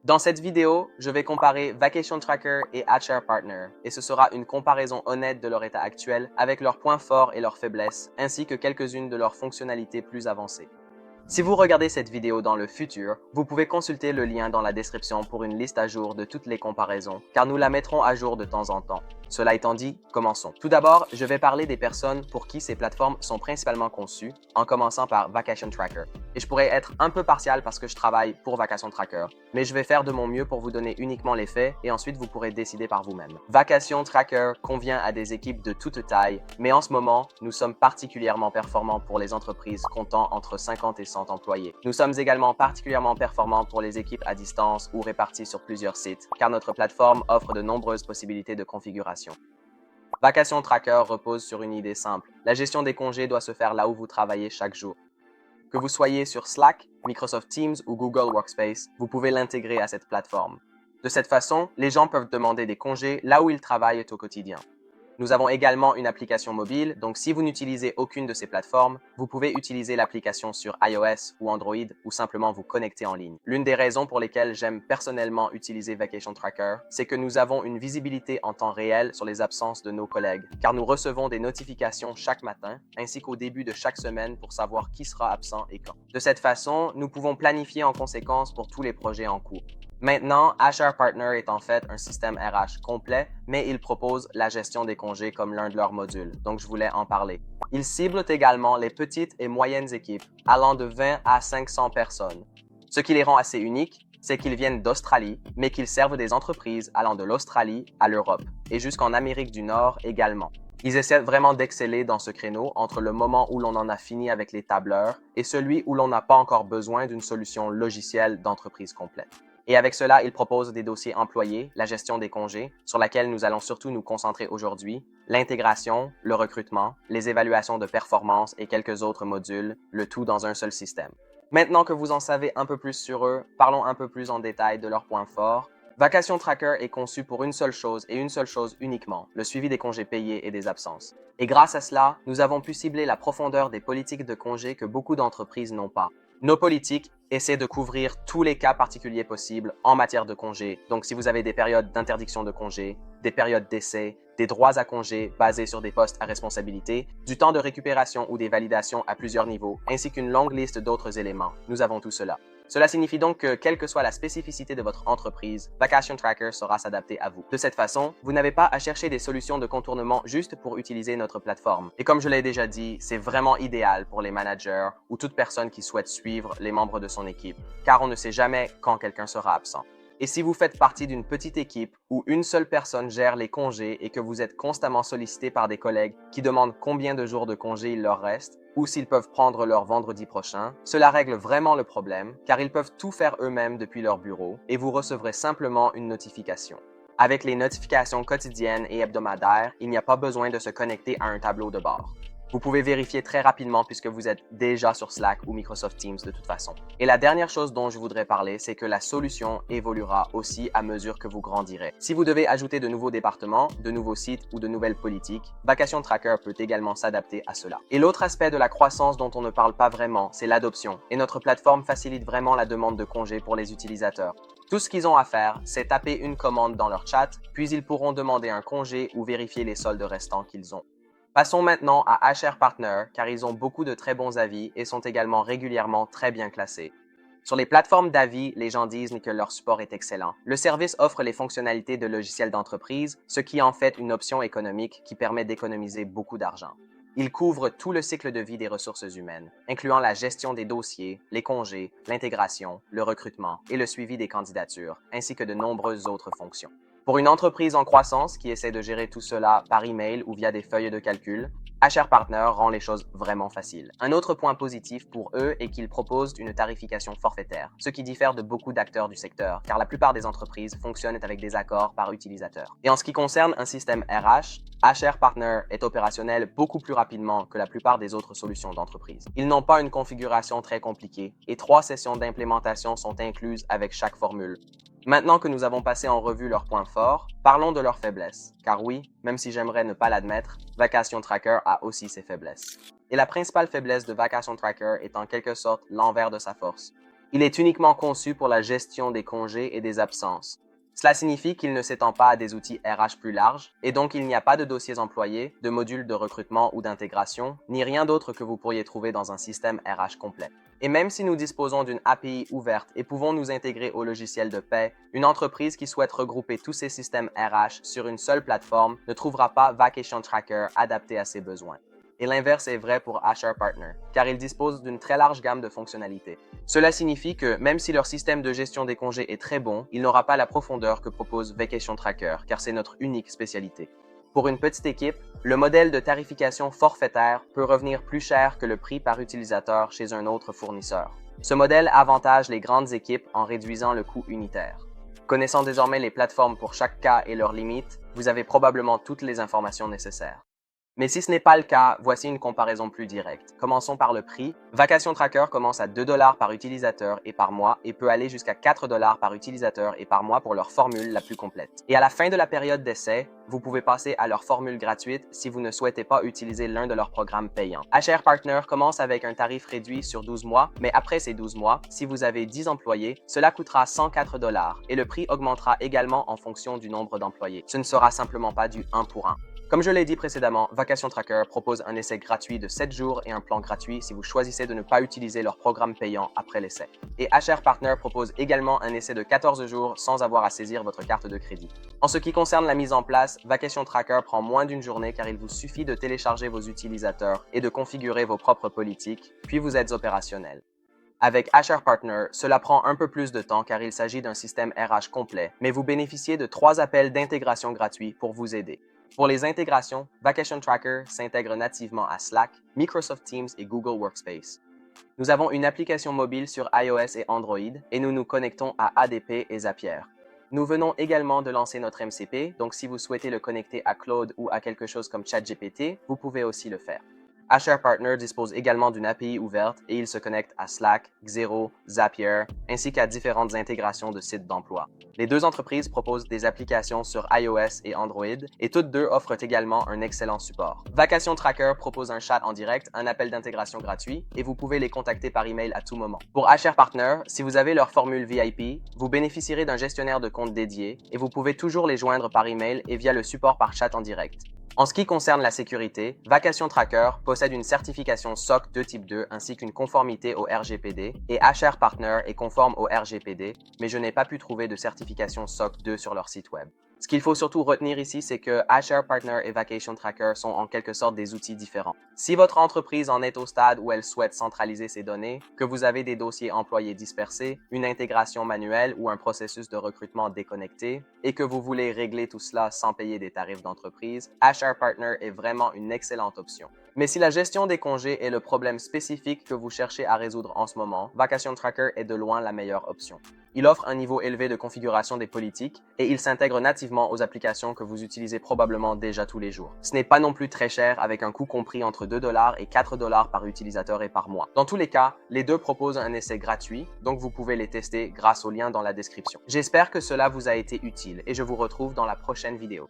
Dans cette vidéo, je vais comparer Vacation Tracker et HR Partner, et ce sera une comparaison honnête de leur état actuel avec leurs points forts et leurs faiblesses, ainsi que quelques-unes de leurs fonctionnalités plus avancées. Si vous regardez cette vidéo dans le futur, vous pouvez consulter le lien dans la description pour une liste à jour de toutes les comparaisons, car nous la mettrons à jour de temps en temps. Cela étant dit, commençons. Tout d'abord, je vais parler des personnes pour qui ces plateformes sont principalement conçues, en commençant par Vacation Tracker. Et je pourrais être un peu partial parce que je travaille pour Vacation Tracker, mais je vais faire de mon mieux pour vous donner uniquement les faits et ensuite vous pourrez décider par vous-même. Vacation Tracker convient à des équipes de toute taille, mais en ce moment, nous sommes particulièrement performants pour les entreprises comptant entre 50 et 100 employés. Nous sommes également particulièrement performants pour les équipes à distance ou réparties sur plusieurs sites, car notre plateforme offre de nombreuses possibilités de configuration. Vacation Tracker repose sur une idée simple. La gestion des congés doit se faire là où vous travaillez chaque jour. Que vous soyez sur Slack, Microsoft Teams ou Google Workspace, vous pouvez l'intégrer à cette plateforme. De cette façon, les gens peuvent demander des congés là où ils travaillent au quotidien. Nous avons également une application mobile, donc si vous n'utilisez aucune de ces plateformes, vous pouvez utiliser l'application sur iOS ou Android ou simplement vous connecter en ligne. L'une des raisons pour lesquelles j'aime personnellement utiliser Vacation Tracker, c'est que nous avons une visibilité en temps réel sur les absences de nos collègues, car nous recevons des notifications chaque matin, ainsi qu'au début de chaque semaine pour savoir qui sera absent et quand. De cette façon, nous pouvons planifier en conséquence pour tous les projets en cours. Maintenant, HR Partner est en fait un système RH complet, mais il propose la gestion des congés comme l'un de leurs modules, donc je voulais en parler. Il cible également les petites et moyennes équipes, allant de 20 à 500 personnes. Ce qui les rend assez uniques, c'est qu'ils viennent d'Australie, mais qu'ils servent des entreprises allant de l'Australie à l'Europe, et jusqu'en Amérique du Nord également. Ils essaient vraiment d'exceller dans ce créneau entre le moment où l'on en a fini avec les tableurs et celui où l'on n'a pas encore besoin d'une solution logicielle d'entreprise complète. Et avec cela, il propose des dossiers employés, la gestion des congés, sur laquelle nous allons surtout nous concentrer aujourd'hui, l'intégration, le recrutement, les évaluations de performance et quelques autres modules, le tout dans un seul système. Maintenant que vous en savez un peu plus sur eux, parlons un peu plus en détail de leurs points forts. Vacation Tracker est conçu pour une seule chose et une seule chose uniquement, le suivi des congés payés et des absences. Et grâce à cela, nous avons pu cibler la profondeur des politiques de congés que beaucoup d'entreprises n'ont pas. Nos politiques essaient de couvrir tous les cas particuliers possibles en matière de congés. Donc, si vous avez des périodes d'interdiction de congés, des périodes d'essai, des droits à congés basés sur des postes à responsabilité, du temps de récupération ou des validations à plusieurs niveaux, ainsi qu'une longue liste d'autres éléments, nous avons tout cela. Cela signifie donc que, quelle que soit la spécificité de votre entreprise, Vacation Tracker saura s'adapter à vous. De cette façon, vous n'avez pas à chercher des solutions de contournement juste pour utiliser notre plateforme. Et comme je l'ai déjà dit, c'est vraiment idéal pour les managers ou toute personne qui souhaite suivre les membres de son équipe, car on ne sait jamais quand quelqu'un sera absent. Et si vous faites partie d'une petite équipe où une seule personne gère les congés et que vous êtes constamment sollicité par des collègues qui demandent combien de jours de congés il leur reste, ou s'ils peuvent prendre leur vendredi prochain, cela règle vraiment le problème, car ils peuvent tout faire eux-mêmes depuis leur bureau et vous recevrez simplement une notification. Avec les notifications quotidiennes et hebdomadaires, il n'y a pas besoin de se connecter à un tableau de bord. Vous pouvez vérifier très rapidement puisque vous êtes déjà sur Slack ou Microsoft Teams de toute façon. Et la dernière chose dont je voudrais parler, c'est que la solution évoluera aussi à mesure que vous grandirez. Si vous devez ajouter de nouveaux départements, de nouveaux sites ou de nouvelles politiques, Vacation Tracker peut également s'adapter à cela. Et l'autre aspect de la croissance dont on ne parle pas vraiment, c'est l'adoption. Et notre plateforme facilite vraiment la demande de congés pour les utilisateurs. Tout ce qu'ils ont à faire, c'est taper une commande dans leur chat, puis ils pourront demander un congé ou vérifier les soldes restants qu'ils ont. Passons maintenant à HR Partner, car ils ont beaucoup de très bons avis et sont également régulièrement très bien classés. Sur les plateformes d'avis, les gens disent que leur support est excellent. Le service offre les fonctionnalités de logiciels d'entreprise, ce qui en fait une option économique qui permet d'économiser beaucoup d'argent. Il couvre tout le cycle de vie des ressources humaines, incluant la gestion des dossiers, les congés, l'intégration, le recrutement et le suivi des candidatures, ainsi que de nombreuses autres fonctions. Pour une entreprise en croissance qui essaie de gérer tout cela par email ou via des feuilles de calcul, HR Partner rend les choses vraiment faciles. Un autre point positif pour eux est qu'ils proposent une tarification forfaitaire, ce qui diffère de beaucoup d'acteurs du secteur, car la plupart des entreprises fonctionnent avec des accords par utilisateur. Et en ce qui concerne un système RH, HR Partner est opérationnel beaucoup plus rapidement que la plupart des autres solutions d'entreprise. Ils n'ont pas une configuration très compliquée et 3 sessions d'implémentation sont incluses avec chaque formule. Maintenant que nous avons passé en revue leurs points forts, parlons de leurs faiblesses. Car oui, même si j'aimerais ne pas l'admettre, Vacation Tracker a aussi ses faiblesses. Et la principale faiblesse de Vacation Tracker est en quelque sorte l'envers de sa force. Il est uniquement conçu pour la gestion des congés et des absences. Cela signifie qu'il ne s'étend pas à des outils RH plus larges, et donc il n'y a pas de dossiers employés, de modules de recrutement ou d'intégration, ni rien d'autre que vous pourriez trouver dans un système RH complet. Et même si nous disposons d'une API ouverte et pouvons nous intégrer au logiciel de paie, une entreprise qui souhaite regrouper tous ses systèmes RH sur une seule plateforme ne trouvera pas Vacation Tracker adapté à ses besoins. Et l'inverse est vrai pour HR Partner, car ils disposent d'une très large gamme de fonctionnalités. Cela signifie que même si leur système de gestion des congés est très bon, il n'aura pas la profondeur que propose Vacation Tracker, car c'est notre unique spécialité. Pour une petite équipe, le modèle de tarification forfaitaire peut revenir plus cher que le prix par utilisateur chez un autre fournisseur. Ce modèle avantage les grandes équipes en réduisant le coût unitaire. Connaissant désormais les plateformes pour chaque cas et leurs limites, vous avez probablement toutes les informations nécessaires. Mais si ce n'est pas le cas, voici une comparaison plus directe. Commençons par le prix. Vacation Tracker commence à 2 $ par utilisateur et par mois et peut aller jusqu'à 4 $ par utilisateur et par mois pour leur formule la plus complète. Et à la fin de la période d'essai, vous pouvez passer à leur formule gratuite si vous ne souhaitez pas utiliser l'un de leurs programmes payants. HR Partner commence avec un tarif réduit sur 12 mois, mais après ces 12 mois, si vous avez 10 employés, cela coûtera 104 $ et le prix augmentera également en fonction du nombre d'employés. Ce ne sera simplement pas du 1 pour 1. Comme je l'ai dit précédemment, Vacation Tracker propose un essai gratuit de 7 jours et un plan gratuit si vous choisissez de ne pas utiliser leur programme payant après l'essai. Et HR Partner propose également un essai de 14 jours sans avoir à saisir votre carte de crédit. En ce qui concerne la mise en place, Vacation Tracker prend moins d'une journée car il vous suffit de télécharger vos utilisateurs et de configurer vos propres politiques, puis vous êtes opérationnel. Avec HR Partner, cela prend un peu plus de temps car il s'agit d'un système RH complet, mais vous bénéficiez de 3 appels d'intégration gratuits pour vous aider. Pour les intégrations, Vacation Tracker s'intègre nativement à Slack, Microsoft Teams et Google Workspace. Nous avons une application mobile sur iOS et Android et nous nous connectons à ADP et Zapier. Nous venons également de lancer notre MCP, donc si vous souhaitez le connecter à Claude ou à quelque chose comme ChatGPT, vous pouvez aussi le faire. HR Partner dispose également d'une API ouverte et il se connecte à Slack, Xero, Zapier, ainsi qu'à différentes intégrations de sites d'emploi. Les deux entreprises proposent des applications sur iOS et Android et toutes deux offrent également un excellent support. Vacation Tracker propose un chat en direct, un appel d'intégration gratuit et vous pouvez les contacter par email à tout moment. Pour HR Partner, si vous avez leur formule VIP, vous bénéficierez d'un gestionnaire de compte dédié et vous pouvez toujours les joindre par email et via le support par chat en direct. En ce qui concerne la sécurité, Vacation Tracker possède une certification SOC 2 type 2 ainsi qu'une conformité au RGPD et HR Partner est conforme au RGPD, mais je n'ai pas pu trouver de certification SOC 2 sur leur site web. Ce qu'il faut surtout retenir ici, c'est que HR Partner et Vacation Tracker sont en quelque sorte des outils différents. Si votre entreprise en est au stade où elle souhaite centraliser ses données, que vous avez des dossiers employés dispersés, une intégration manuelle ou un processus de recrutement déconnecté, et que vous voulez régler tout cela sans payer des tarifs d'entreprise, HR Partner est vraiment une excellente option. Mais si la gestion des congés est le problème spécifique que vous cherchez à résoudre en ce moment, Vacation Tracker est de loin la meilleure option. Il offre un niveau élevé de configuration des politiques et il s'intègre nativement aux applications que vous utilisez probablement déjà tous les jours. Ce n'est pas non plus très cher avec un coût compris entre 2 $ et 4 $ par utilisateur et par mois. Dans tous les cas, les deux proposent un essai gratuit, donc vous pouvez les tester grâce au lien dans la description. J'espère que cela vous a été utile et je vous retrouve dans la prochaine vidéo.